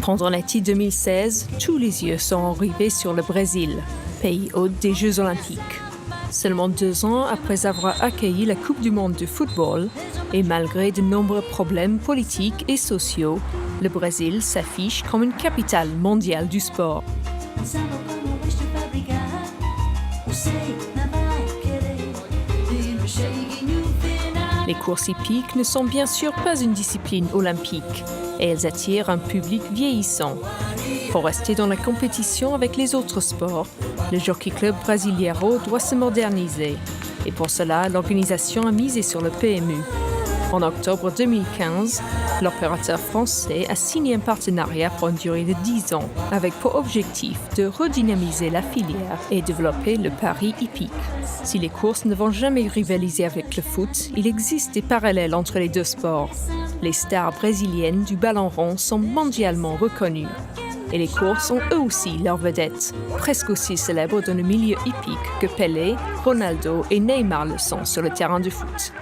Pendant l'été 2016, tous les yeux sont rivés sur le Brésil, pays hôte des Jeux olympiques. Seulement 2 ans après avoir accueilli la Coupe du monde de football, et malgré de nombreux problèmes politiques et sociaux, le Brésil s'affiche comme une capitale mondiale du sport. Les courses hippiques ne sont bien sûr pas une discipline olympique et elles attirent un public vieillissant. Pour rester dans la compétition avec les autres sports, le Jockey Club Brasileiro doit se moderniser. Et pour cela, l'organisation a misé sur le PMU. En octobre 2015, l'opérateur français a signé un partenariat pour une durée de 10 ans, avec pour objectif de redynamiser la filière et développer le pari hippique. Si les courses ne vont jamais rivaliser avec le foot, il existe des parallèles entre les deux sports. Les stars brésiliennes du ballon rond sont mondialement reconnues. Et les courses ont eux aussi leurs vedettes, presque aussi célèbres dans le milieu hippique que Pelé, Ronaldo et Neymar le sont sur le terrain de foot.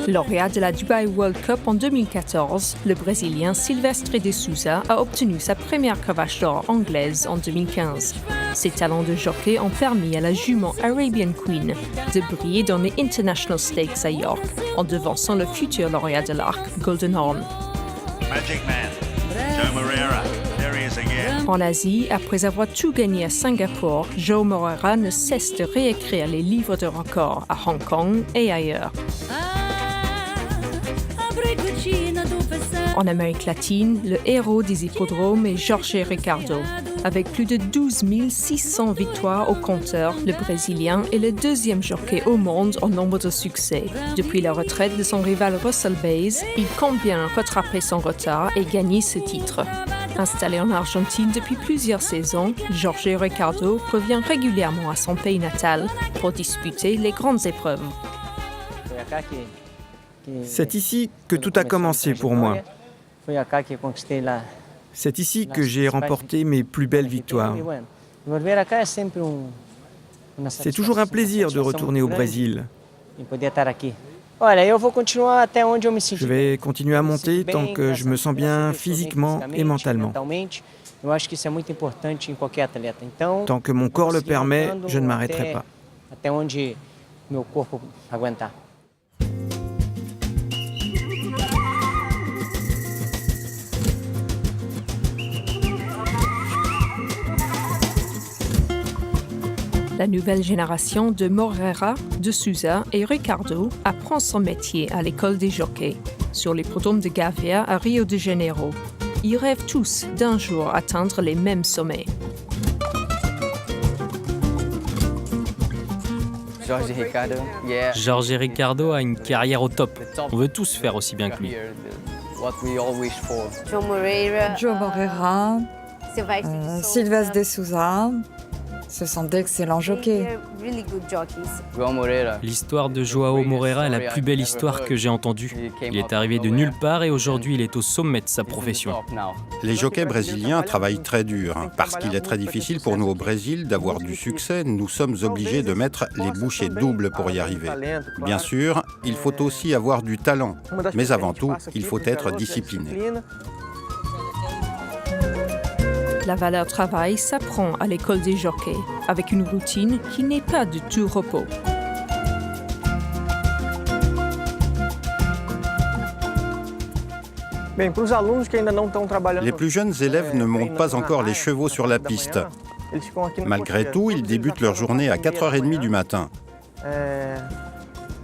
Lauréat de la Dubai World Cup en 2014, le Brésilien Silvestre de Souza a obtenu sa première cravache d'or anglaise en 2015. Ses talents de jockey ont permis à la jument Arabian Queen de briller dans les International Stakes à York, en devançant le futur lauréat de l'arc, Golden Horn. Magic Man, Joe Moreira, there he is again. En Asie, après avoir tout gagné à Singapour, Joe Moreira ne cesse de réécrire les livres de records à Hong Kong et ailleurs. En Amérique latine, le héros des hippodromes est Jorge Ricardo. Avec plus de 12 600 victoires au compteur, le Brésilien est le deuxième jockey au monde en nombre de succès. Depuis la retraite de son rival Russell Baze, il compte bien rattraper son retard et gagner ce titre. Installé en Argentine depuis plusieurs saisons, Jorge Ricardo revient régulièrement à son pays natal pour disputer les grandes épreuves. C'est ici que tout a commencé pour moi. C'est ici que j'ai remporté mes plus belles victoires. C'est toujours un plaisir de retourner au Brésil. Je vais continuer à monter tant que je me sens bien physiquement et mentalement. Tant que mon corps le permet, je ne m'arrêterai pas. La nouvelle génération de Moreira, de Souza et Ricardo apprend son métier à l'école des jockeys, sur l'hippodrome de Gávea à Rio de Janeiro. Ils rêvent tous d'un jour atteindre les mêmes sommets. Jorge Ricardo a une carrière au top. On veut tous faire aussi bien que lui. Joe Moreira, Silvestre de Souza, ce sont d'excellents jockeys. L'histoire de Joao Moreira est la plus belle histoire que j'ai entendue. Il est arrivé de nulle part et aujourd'hui il est au sommet de sa profession. Les jockeys brésiliens travaillent très dur. Parce qu'il est très difficile pour nous au Brésil d'avoir du succès, nous sommes obligés de mettre les bouchées doubles pour y arriver. Bien sûr, il faut aussi avoir du talent, mais avant tout, il faut être discipliné. La valeur travail s'apprend à l'école des jockeys, avec une routine qui n'est pas du tout repos. Les plus jeunes élèves ne montent pas encore les chevaux sur la piste. Malgré tout, ils débutent leur journée à 4h30 du matin.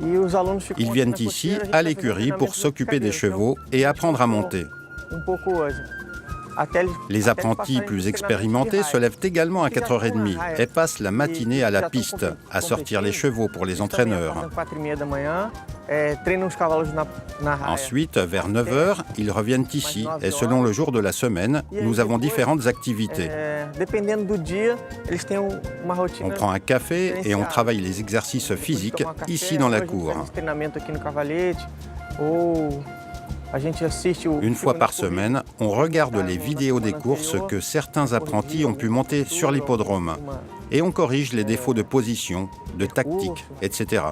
Ils viennent ici, à l'écurie, pour s'occuper des chevaux et apprendre à monter. Les apprentis plus expérimentés se lèvent également à 4h30 et passent la matinée à la piste, à sortir les chevaux pour les entraîneurs. Ensuite, vers 9h, ils reviennent ici et selon le jour de la semaine, nous avons différentes activités. On prend un café et on travaille les exercices physiques ici dans la cour. Une fois par semaine, on regarde les vidéos des courses que certains apprentis ont pu monter sur l'hippodrome et on corrige les défauts de position, de tactique, etc.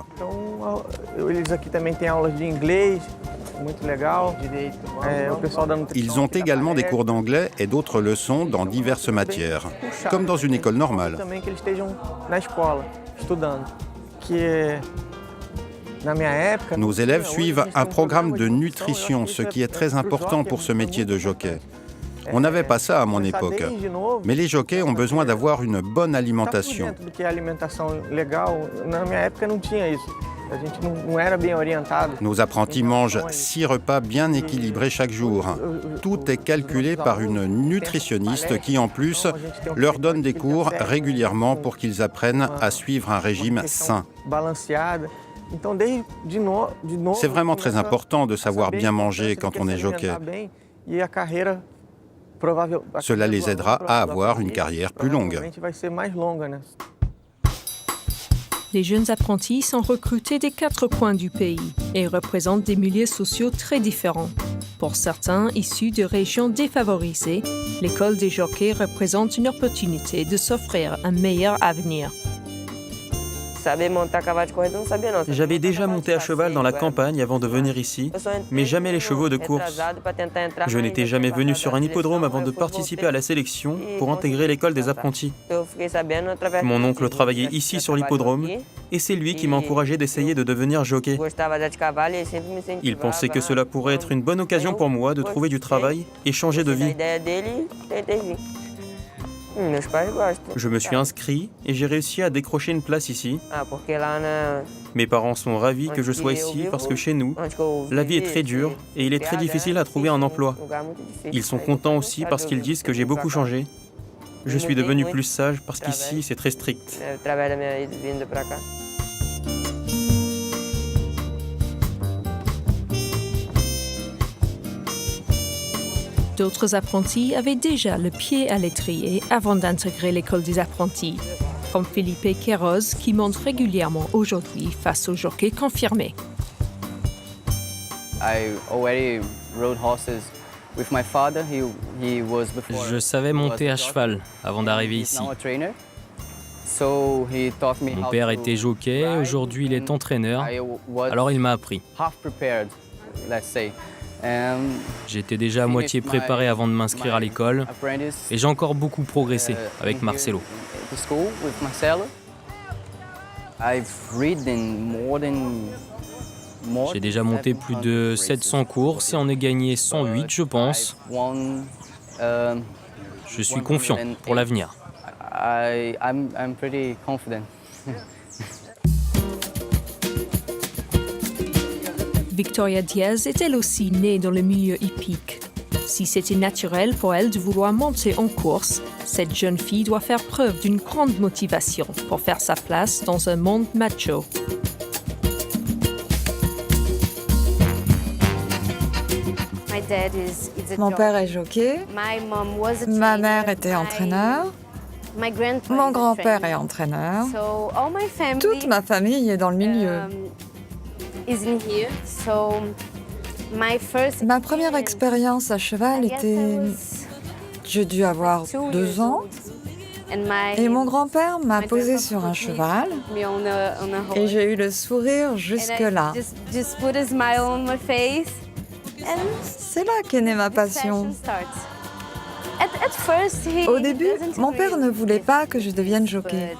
Ils ont également des cours d'anglais et d'autres leçons dans diverses matières, comme dans une école normale. Nos élèves suivent un programme de nutrition, ce qui est très important pour ce métier de jockey. On n'avait pas ça à mon époque, mais les jockeys ont besoin d'avoir une bonne alimentation. Nos apprentis mangent 6 repas bien équilibrés chaque jour. Tout est calculé par une nutritionniste qui, en plus, leur donne des cours régulièrement pour qu'ils apprennent à suivre un régime sain. C'est vraiment très important de savoir bien manger quand on est jockey. Cela les aidera à avoir une carrière plus longue. Les jeunes apprentis sont recrutés des 4 coins du pays et représentent des milieux sociaux très différents. Pour certains issus de régions défavorisées, l'école des jockeys représente une opportunité de s'offrir un meilleur avenir. J'avais déjà monté à cheval dans la campagne avant de venir ici, mais jamais les chevaux de course. Je n'étais jamais venu sur un hippodrome avant de participer à la sélection pour intégrer l'école des apprentis. Mon oncle travaillait ici sur l'hippodrome et c'est lui qui m'a encouragé d'essayer de devenir jockey. Il pensait que cela pourrait être une bonne occasion pour moi de trouver du travail et changer de vie. Je me suis inscrit et j'ai réussi à décrocher une place ici. Mes parents sont ravis que je sois ici parce que chez nous, la vie est très dure et il est très difficile à trouver un emploi. Ils sont contents aussi parce qu'ils disent que j'ai beaucoup changé. Je suis devenu plus sage parce qu'ici, c'est très strict. D'autres apprentis avaient déjà le pied à l'étrier avant d'intégrer l'école des apprentis, comme Felipe Queiroz qui monte régulièrement aujourd'hui face aux jockeys confirmés. Je savais monter à cheval avant d'arriver ici. Mon père était jockey, aujourd'hui il est entraîneur, alors il m'a appris. J'étais déjà à moitié préparé avant de m'inscrire à l'école et j'ai encore beaucoup progressé avec Marcelo. J'ai déjà monté plus de 700 courses et en ai gagné 108, je pense. Je suis confiant pour l'avenir. Victoria Diaz est elle aussi née dans le milieu hippique. Si c'était naturel pour elle de vouloir monter en course, cette jeune fille doit faire preuve d'une grande motivation pour faire sa place dans un monde macho. Mon père est jockey, ma mère était entraîneur, mon grand-père est entraîneur, toute ma famille est dans le milieu. Ma première expérience à cheval était... J'ai dû avoir 2 ans. Et mon grand-père m'a posé sur un cheval. Et j'ai eu le sourire jusque-là. C'est là qu'est née ma passion. Au début, mon père ne voulait pas que je devienne jockey.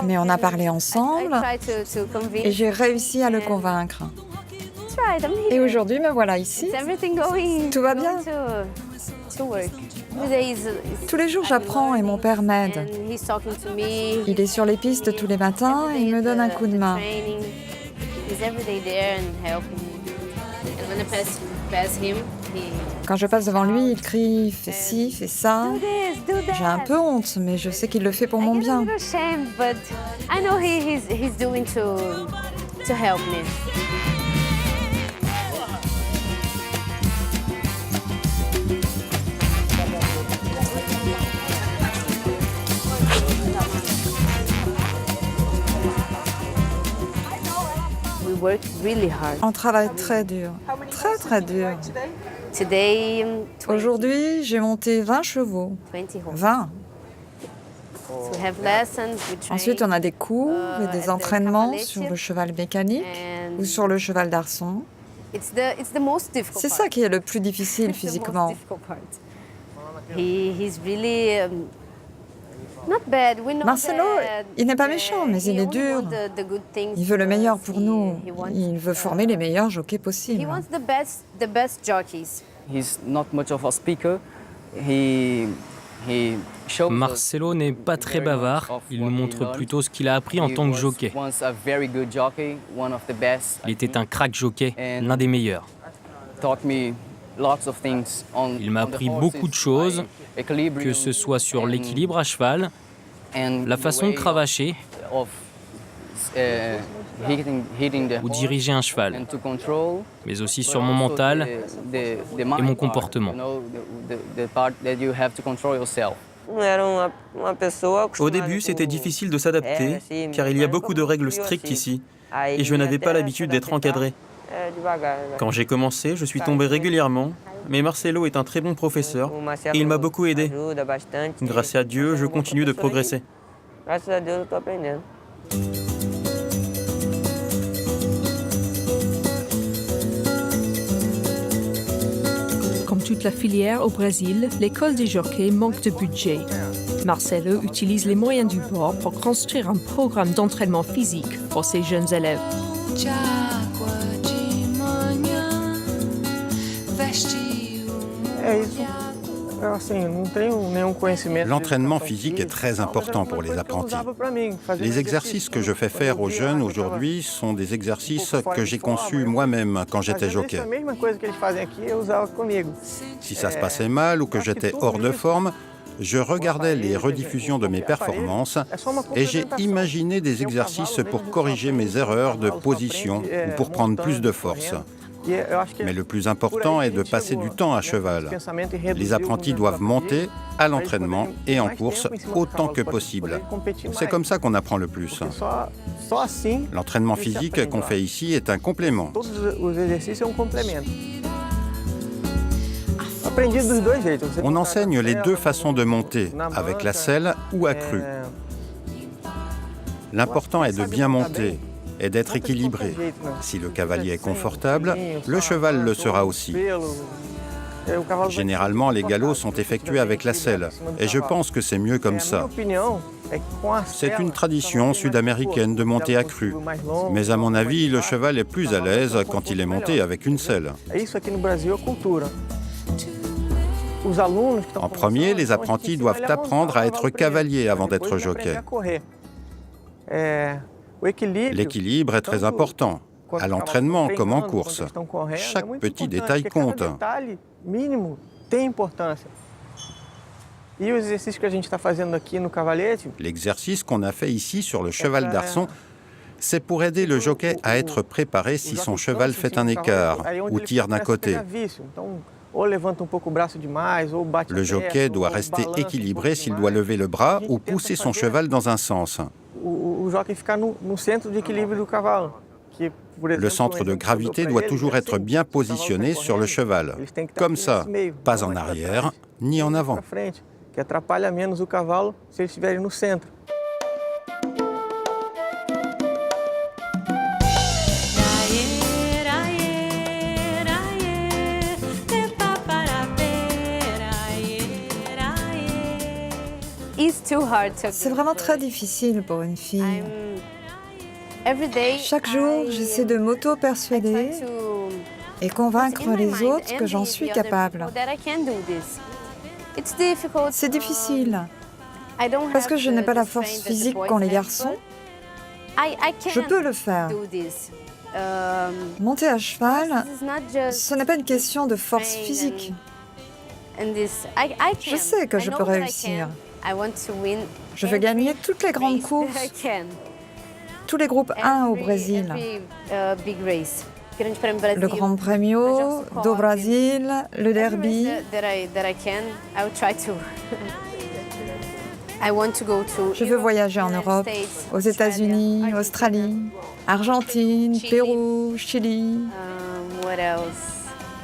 Mais on a parlé ensemble et j'ai réussi à le convaincre. Et aujourd'hui, me voilà ici. Tout va bien. Tous les jours, j'apprends et mon père m'aide. Il est sur les pistes tous les matins et il me donne un coup de main. Quand je passe devant lui, il crie « fais ci, fais ça ». J'ai un peu honte, mais je sais qu'il le fait pour mon bien. On travaille très dur, très dur. Aujourd'hui, j'ai monté 20 chevaux. 20. Ensuite, on a des cours et des entraînements sur le cheval mécanique. ou sur le cheval d'arçon. C'est ça qui est le plus difficile physiquement. Marcelo, il n'est pas méchant, mais il est dur. Il veut le meilleur pour nous. Il veut former les meilleurs jockeys possibles. Marcelo n'est pas très bavard, il nous montre plutôt ce qu'il a appris en tant que jockey. Il était un crack jockey, l'un des meilleurs. Il m'a appris beaucoup de choses, que ce soit sur l'équilibre à cheval, la façon de cravacher ou diriger un cheval, mais aussi sur mon mental et mon comportement. Au début, c'était difficile de s'adapter, car il y a beaucoup de règles strictes ici, et je n'avais pas l'habitude d'être encadré. Quand j'ai commencé, je suis tombé régulièrement, mais Marcelo est un très bon professeur et il m'a beaucoup aidé. Grâce à Dieu, je continue de progresser. Comme toute la filière au Brésil, l'école des jockeys manque de budget. Marcelo utilise les moyens du bord pour construire un programme d'entraînement physique pour ses jeunes élèves. L'entraînement physique est très important pour les apprentis. Les exercices que je fais faire aux jeunes aujourd'hui sont des exercices que j'ai conçus moi-même quand j'étais jockey. Si ça se passait mal ou que j'étais hors de forme, je regardais les rediffusions de mes performances et j'ai imaginé des exercices pour corriger mes erreurs de position ou pour prendre plus de force. Mais le plus important est de passer du temps à cheval. Les apprentis doivent monter à l'entraînement et en course autant que possible. C'est comme ça qu'on apprend le plus. L'entraînement physique qu'on fait ici est un complément. On enseigne les deux façons de monter, avec la selle ou accrue. L'important est de bien monter et d'être équilibré. Si le cavalier est confortable, le cheval le sera aussi. Généralement, les galops sont effectués avec la selle, et je pense que c'est mieux comme ça. C'est une tradition sud-américaine de monter accrue, mais à mon avis, le cheval est plus à l'aise quand il est monté avec une selle. En premier, les apprentis doivent apprendre à être cavaliers avant d'être jockey. L'équilibre est très important, à l'entraînement comme en course. Chaque petit détail compte. L'exercice qu'on a fait ici sur le cheval d'arçon, c'est pour aider le jockey à être préparé si son cheval fait un écart ou tire d'un côté. Le jockey doit rester équilibré s'il doit lever le bras ou pousser son cheval dans un sens. Le centre de gravité doit toujours être bien positionné sur le cheval, comme ça, pas en arrière ni en avant. C'est vraiment très difficile pour une fille. Chaque jour, j'essaie de m'auto-persuader et convaincre les autres que j'en suis capable. C'est difficile, parce que je n'ai pas la force physique qu'ont les garçons. Je peux le faire. Monter à cheval, ce n'est pas une question de force physique. Je sais que je peux réussir. Je veux gagner toutes les grandes courses, tous les groupes 1 au Brésil. Le Grand Premio do Brasil, le Derby. Je veux voyager en Europe, aux États-Unis, Australie, Argentine, Pérou, Chili,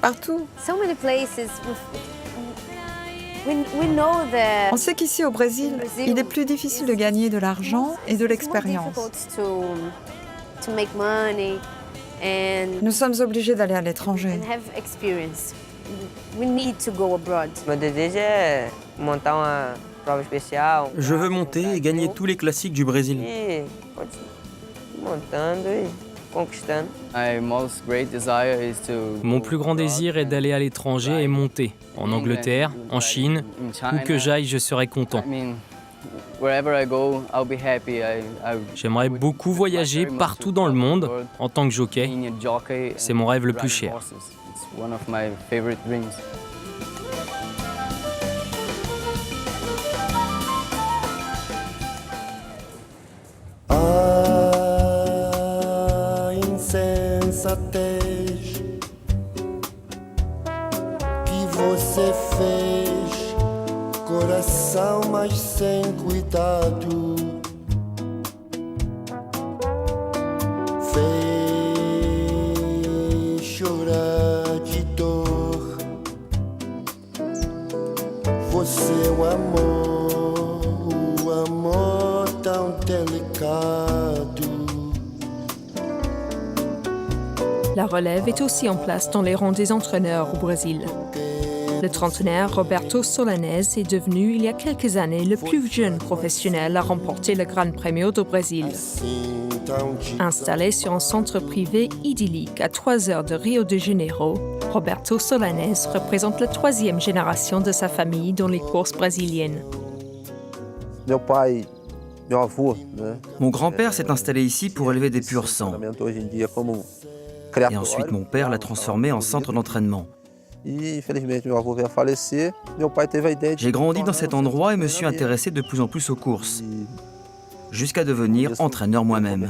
partout. On sait qu'ici au Brésil, il est plus difficile de gagner de l'argent et de l'expérience. Nous sommes obligés d'aller à l'étranger. Je veux monter et gagner tous les classiques du Brésil. Mon plus grand désir est d'aller à l'étranger et monter, en Angleterre, en Chine, où que j'aille, je serai content. J'aimerais beaucoup voyager partout dans le monde en tant que jockey. C'est mon rêve le plus cher. Insensatez que você fez, coração mas sem cuidado, fez chorar de dor. Você o amor tão delicado. La relève est aussi en place dans les rangs des entraîneurs au Brésil. Le trentenaire Roberto Solanez est devenu, il y a quelques années, le plus jeune professionnel à remporter le Gran Premio do Brasil. Installé sur un centre privé idyllique à 3 heures de Rio de Janeiro, Roberto Solanez représente la 3e génération de sa famille dans les courses brésiliennes. Mon grand-père s'est installé ici pour élever des pur sang. Et ensuite, mon père l'a transformé en centre d'entraînement. J'ai grandi dans cet endroit et me suis intéressé de plus en plus aux courses, jusqu'à devenir entraîneur moi-même.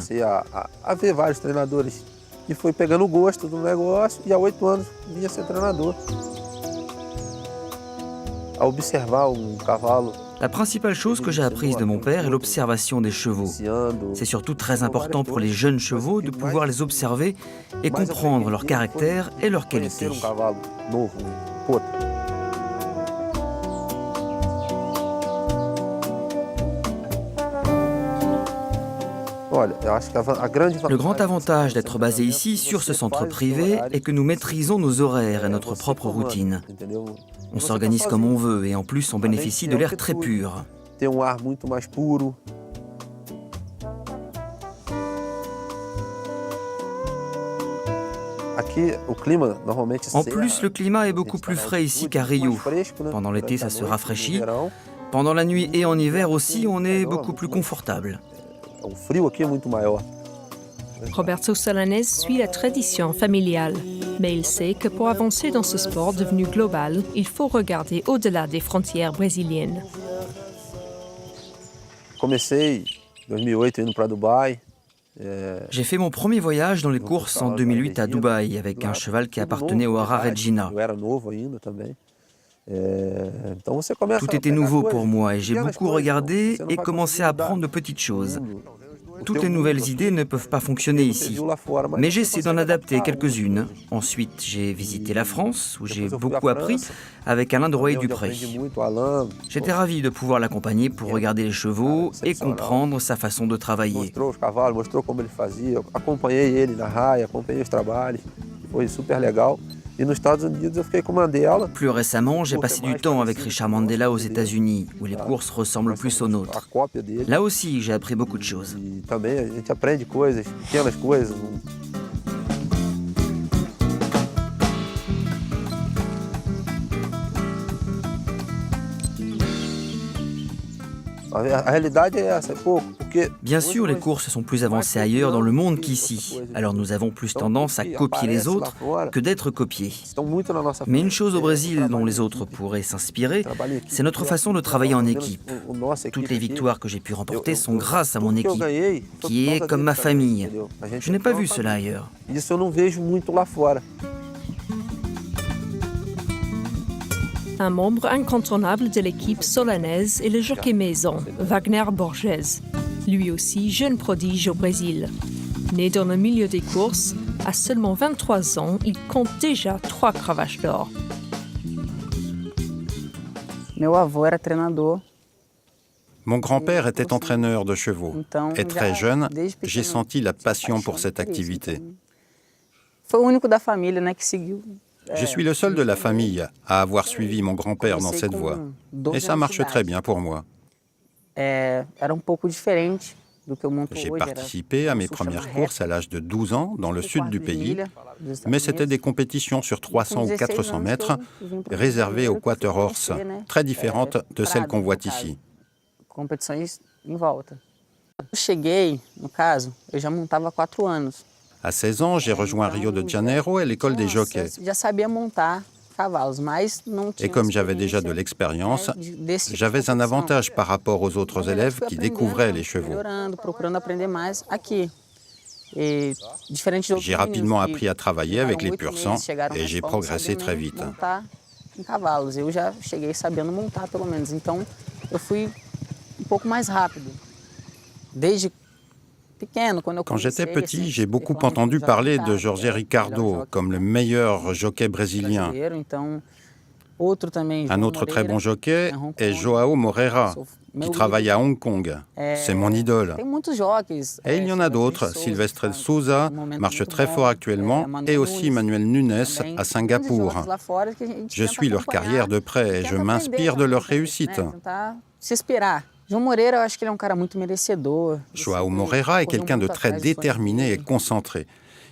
La principale chose que j'ai apprise de mon père est l'observation des chevaux. C'est surtout très important pour les jeunes chevaux de pouvoir les observer et comprendre leur caractère et leurs qualités. Le grand avantage d'être basé ici, sur ce centre privé, est que nous maîtrisons nos horaires et notre propre routine. On s'organise comme on veut et en plus on bénéficie de l'air très pur. En plus, le climat est beaucoup plus frais ici qu'à Rio. Pendant l'été, ça se rafraîchit. Pendant la nuit et en hiver aussi, on est beaucoup plus confortable. Roberto Solanez suit la tradition familiale, mais il sait que pour avancer dans ce sport devenu global, il faut regarder au-delà des frontières brésiliennes. J'ai fait mon premier voyage dans les courses en 2008 à Dubaï avec un cheval qui appartenait au Ara Regina. Tout était nouveau pour moi et j'ai beaucoup regardé et commencé à apprendre de petites choses. Toutes les nouvelles idées ne peuvent pas fonctionner ici, mais j'essaie d'en adapter quelques-unes. Ensuite, j'ai visité la France, où j'ai beaucoup appris avec Alain de Royer-Dupré. J'étais ravi de pouvoir l'accompagner pour regarder les chevaux et comprendre sa façon de travailler. Plus récemment, j'ai passé du temps avec Richard Mandella aux États-Unis, où les courses ressemblent plus aux nôtres. Là aussi, j'ai appris beaucoup de choses. Bien sûr, les courses sont plus avancées ailleurs dans le monde qu'ici. Alors nous avons plus tendance à copier les autres que d'être copiés. Mais une chose au Brésil dont les autres pourraient s'inspirer, c'est notre façon de travailler en équipe. Toutes les victoires que j'ai pu remporter sont grâce à mon équipe, qui est comme ma famille. Je n'ai pas vu cela ailleurs. Un membre incontournable de l'équipe Solanez est le jockey maison, Wagner Borges. Lui aussi jeune prodige au Brésil. Né dans le milieu des courses, à seulement 23 ans, il compte déjà 3 cravaches d'or. Mon grand-père était entraîneur de chevaux. Et très jeune, j'ai senti la passion pour cette activité. Je suis le seul de la famille à avoir suivi mon grand-père dans cette voie. Et ça marche très bien pour moi. J'ai participé à mes premières courses à l'âge de 12 ans dans le sud du pays, mais c'était des compétitions sur 300 ou 400 mètres réservées aux quarter horse, très différentes de celles qu'on voit ici. À 16 ans, j'ai rejoint Rio de Janeiro et l'école des jockeys. Et comme j'avais déjà de l'expérience, j'avais un avantage par rapport aux autres élèves qui découvraient les chevaux. J'ai rapidement appris à travailler avec les pur sang et j'ai progressé très vite. Quand j'étais petit, j'ai beaucoup entendu parler de Jorge Ricardo comme le meilleur jockey brésilien. Un autre très bon jockey est João Moreira, qui travaille à Hong Kong. C'est mon idole. Et il y en a d'autres. Silvestre de Souza marche très fort actuellement, et aussi Manuel Nunes à Singapour. Je suis leur carrière de près et je m'inspire de leur réussite. João Moreira est quelqu'un de très déterminé et concentré.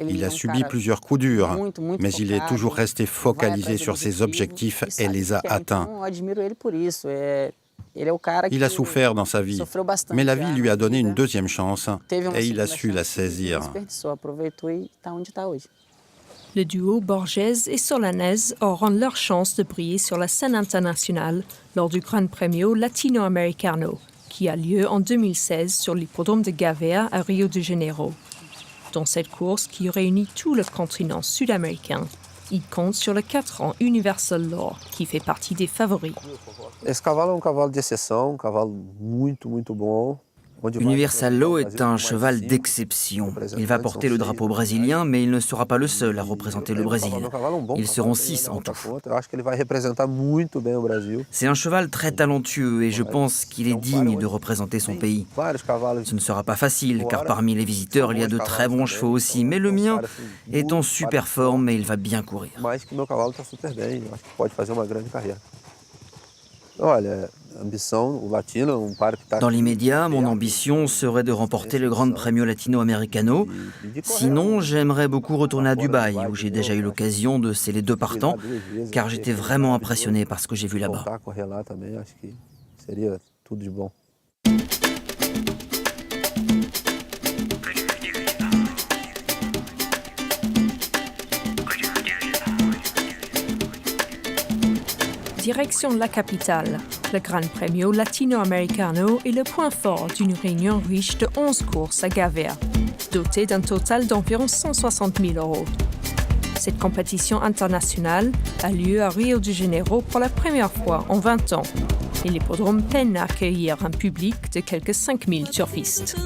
Il a subi plusieurs coups durs, mais il est toujours resté focalisé sur ses objectifs et les a atteints. Il a souffert dans sa vie, mais la vie lui a donné une deuxième chance et il a su la saisir. Le duo Borges et Solanes auront leur chance de briller sur la scène internationale lors du Gran Premio Latinoamericano, qui a lieu en 2016 sur l'hippodrome de Gavea à Rio de Janeiro. Dans cette course qui réunit tout le continent sud-américain, il compte sur le 4 ans Universal Law, qui fait partie des favoris. Esse cavalo é cavalo de exceção, cavalo muito bom. Universal Law est un cheval d'exception. Il va porter le drapeau brésilien, mais il ne sera pas le seul à représenter le Brésil. Ils seront 6 en tout. C'est un cheval très talentueux et je pense qu'il est digne de représenter son pays. Ce ne sera pas facile, car parmi les visiteurs, il y a de très bons chevaux aussi, mais le mien est en super forme et il va bien courir. Dans l'immédiat, mon ambition serait de remporter le Gran Premio Latinoamericano. Sinon, j'aimerais beaucoup retourner à Dubaï, où j'ai déjà eu l'occasion de sceller 2 partants, car j'étais vraiment impressionné par ce que j'ai vu là-bas. Direction la capitale. Le Gran Premio Latinoamericano est le point fort d'une réunion riche de 11 courses à Gavea, dotée d'un total d'environ 160 000 €. Cette compétition internationale a lieu à Rio de Janeiro pour la première fois en 20 ans, et l'hippodrome peine à accueillir un public de quelques 5 000 turfistes.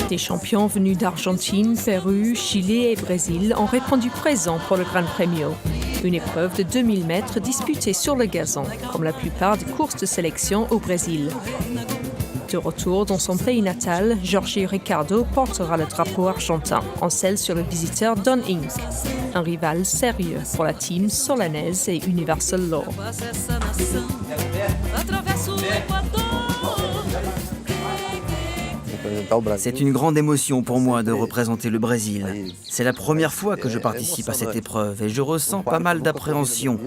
Des champions venus d'Argentine, Pérou, Chili et Brésil ont répondu présents pour le Gran Premio, une épreuve de 2000 mètres disputée sur le gazon, comme la plupart des courses de sélection au Brésil. De retour dans son pays natal, Jorge Ricardo portera le drapeau argentin en selle sur le visiteur Don Inc., un rival sérieux pour la team Solanes et Universal Law. C'est une grande émotion pour moi de représenter le Brésil. C'est la première fois que je participe à cette épreuve et je ressens pas mal d'appréhension.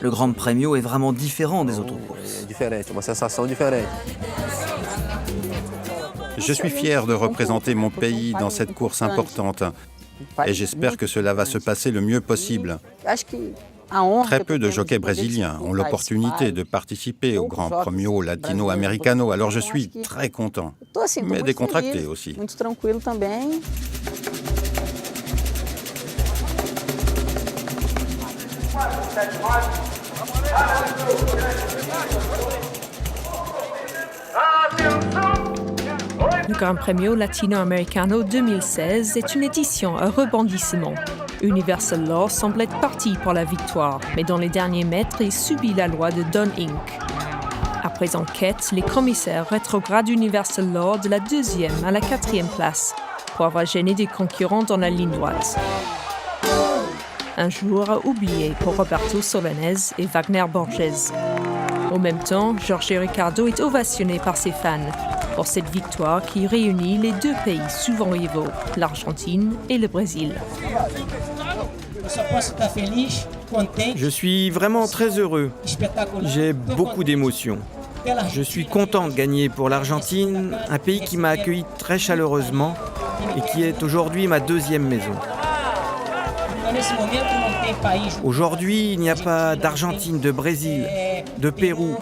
Le Gran Premio est vraiment différent des autres courses. Je suis fier de représenter mon pays dans cette course importante et j'espère que cela va se passer le mieux possible. Très peu de jockeys brésiliens ont l'opportunité de participer au Gran Premio Latinoamericano, alors je suis très content, mais décontracté aussi. Le Gran Premio Latinoamericano 2016 est une édition à rebondissement. Universal Law semble être parti pour la victoire, mais dans les derniers mètres, il subit la loi de Don Inc. Après enquête, les commissaires rétrogradent Universal Law de la 2e à la 4e place pour avoir gêné des concurrents dans la ligne droite. Un jour oublié pour Roberto Solanez et Wagner Borges. Au même temps, Jorge Ricardo est ovationné par ses fans pour cette victoire qui réunit les deux pays souvent rivaux, l'Argentine et le Brésil. Je suis vraiment très heureux. J'ai beaucoup d'émotions. Je suis content de gagner pour l'Argentine, un pays qui m'a accueilli très chaleureusement et qui est aujourd'hui ma 2e maison. Aujourd'hui, il n'y a pas d'Argentine, de Brésil, de Pérou.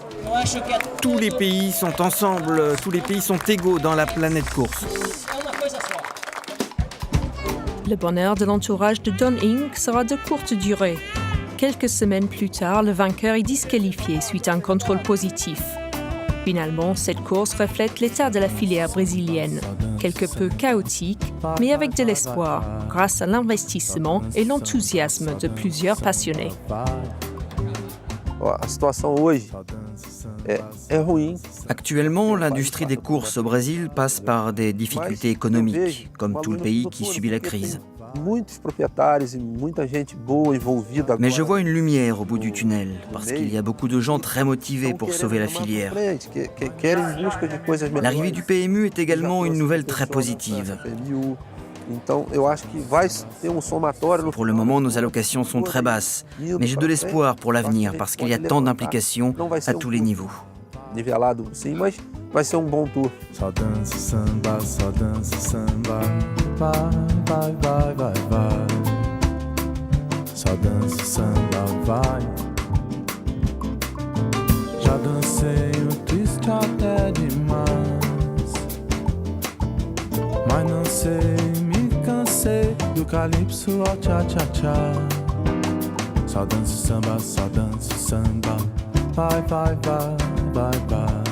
Tous les pays sont ensemble, tous les pays sont égaux dans la planète course. Le bonheur de l'entourage de Don Inc. sera de courte durée. Quelques semaines plus tard, le vainqueur est disqualifié suite à un contrôle positif. Finalement, cette course reflète l'état de la filière brésilienne, quelque peu chaotique, mais avec de l'espoir, grâce à l'investissement et l'enthousiasme de plusieurs passionnés. Actuellement, l'industrie des courses au Brésil passe par des difficultés économiques, comme tout le pays qui subit la crise. Mais je vois une lumière au bout du tunnel, parce qu'il y a beaucoup de gens très motivés pour sauver la filière. L'arrivée du PMU est également une nouvelle très positive. Pour le moment, nos allocations sont très basses, mais j'ai de l'espoir pour l'avenir parce qu'il y a tant d'implications à tous les niveaux. Vai ser bom tour. Só dança samba, vai, vai, vai, vai. Só dança samba, vai. Já dancei o twist até demais, mas não sei, me cansei do calypso ao tcha-tcha-tcha. Só dança samba, vai, vai, vai, vai, vai.